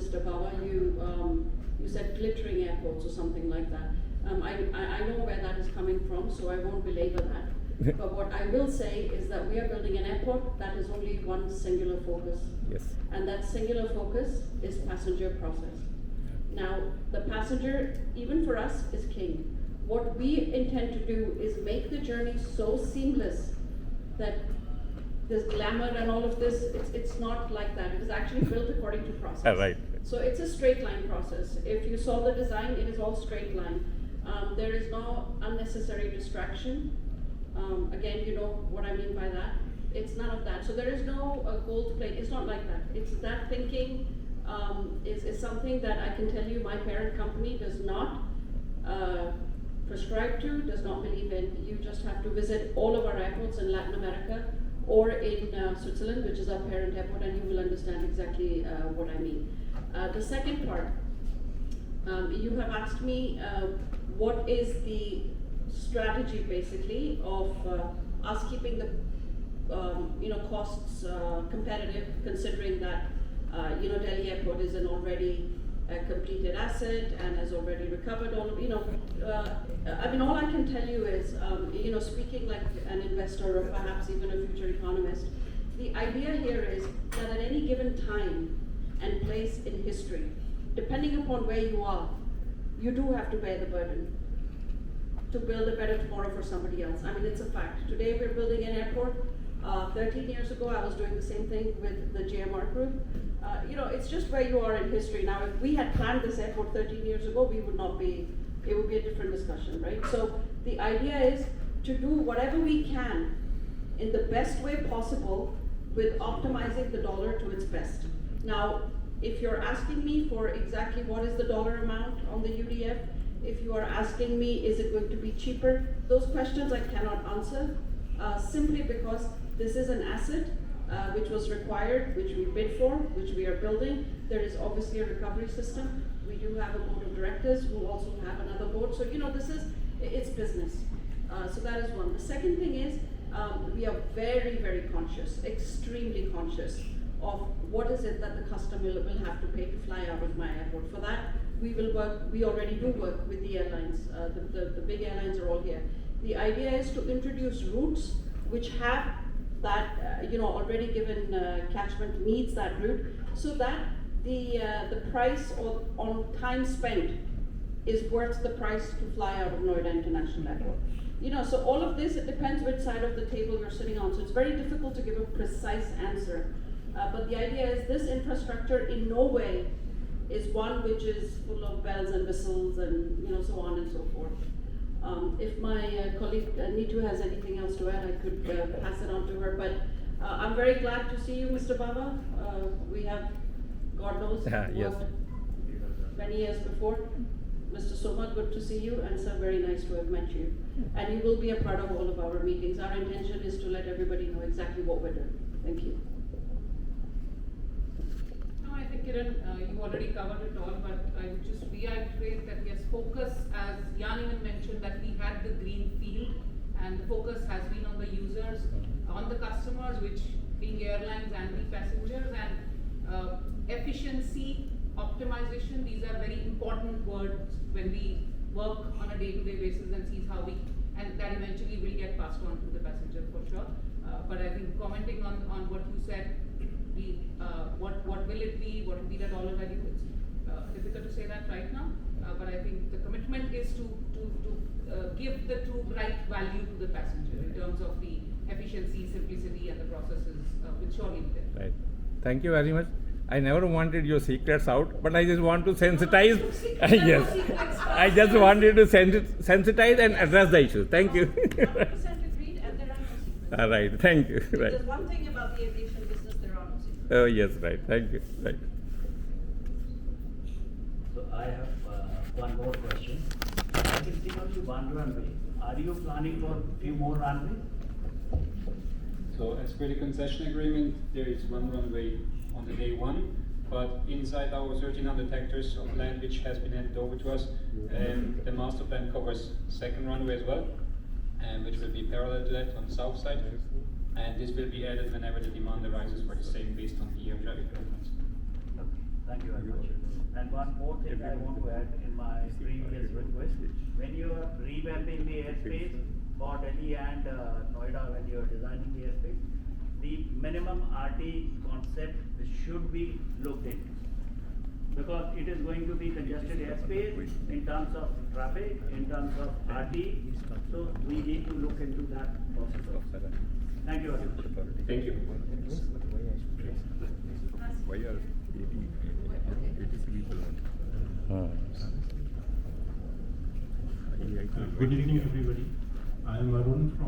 Mr. Bawa, you said glittering airports or something like that. I know where that is coming from, so I won't belabor that. But what I will say is that we are building an airport that has only one singular focus. Yes. And that singular focus is passenger process. Now, the passenger, even for us, is king. What we intend to do is make the journey so seamless that this glamour and all of this, it's not like that. It is actually built according to process. Right. So it's a straight line process. If you saw the design, it is all straight line. There is no unnecessary distraction. Again, you know what I mean by that. It's none of that. So there is no gold plate. It's not like that. It's that thinking is something that I can tell you my parent company does not prescribe to, does not believe in. You just have to visit all of our airports in Latin America or in Switzerland, which is our parent airport, and you will understand exactly what I mean. The second part, you have asked me what is the strategy basically of us keeping the costs competitive, considering that Delhi Airport is an already completed asset and has already recovered all of all I can tell you is speaking like an investor or perhaps even a future economist, the idea here is that at any given time and place in history, depending upon where you are, you do have to bear the burden to build a better tomorrow for somebody else. I mean, it's a fact. Today we're building an airport. 13 years ago, I was doing the same thing with the JMR group. It's just where you are in history. Now, if we had planned this airport 13 years ago, it would be a different discussion, right? So the idea is to do whatever we can in the best way possible with optimizing the dollar to its best. Now, if you're asking me for exactly what is the dollar amount on the UDF, if you are asking me, is it going to be cheaper? Those questions I cannot answer, simply because this is an asset which was required, which we bid for, which we are building. There is obviously a recovery system. We do have a board of directors who also have another board. So, it's business. So that is one. The second thing is we are very, very conscious, extremely conscious of what is it that the customer will have to pay to fly out of my airport. For that, we already do work with the airlines. The big airlines are all here. The idea is to introduce routes which have that, already given catchment meets that route, so that the price on time spent is worth the price to fly out of Noida International Airport. So all of this, it depends which side of the table you're sitting on. So it's very difficult to give a precise answer. But the idea is this infrastructure in no way is one which is full of bells and whistles and so on and so forth. If my colleague Neetu has anything else to add, I could pass it on to her. But I'm very glad to see you, Mr. Baba. We have, God knows, yes. worked many years before. Mr. Soma, good to see you, and sir, very nice to have met you. And you will be a part of all of our meetings. Our intention is to let everybody know exactly what we're doing. Thank you. I think, Kiran, you already covered it all, but I would just reiterate that yes, focus, as Jan even mentioned, that we had the green field, and the focus has been on the users, on the customers, which being airlines and the passengers, and efficiency, optimization. These are very important words when we work on a day-to-day basis and see how and that eventually will get passed on to the passenger for sure. But I think commenting on what you said, what will it be, what will be the dollar value, it's difficult to say that right now, but I think the commitment is to give the true right value to the passenger in terms of the efficiency, simplicity, and the processes will surely be there. Right. Thank you very much. I never wanted your secrets out, but I just want to sensitize. Yes, I just wanted to sensitize and address the issue. Thank you. 100% agreed, and there are no secrets. All right. Thank you. Right. There's one thing about the aviation business, there are no secrets. Oh yes, right. Thank you. Right. So I have one more question. Existing only one runway. Are you planning for few more runways? So as per the concession agreement, there is one runway on the day one, but inside our 1,300 hectares of land which has been handed over to us, the master plan covers second runway as well, which will be parallel to that on the south side, and this will be added whenever the demand arises for the same based on the air traffic movements. Thank you very much. And one more thing I want to add in my previous request, when you are revamping the airspace for Delhi and Noida, when you are designing the airspace, the minimum RT concept should be looked into. Because it is going to be congested airspace in terms of traffic, in terms of RT, so we need to look into that process. Thank you very much. Thank you. Why are 83 people Good evening, everybody. I am Arun from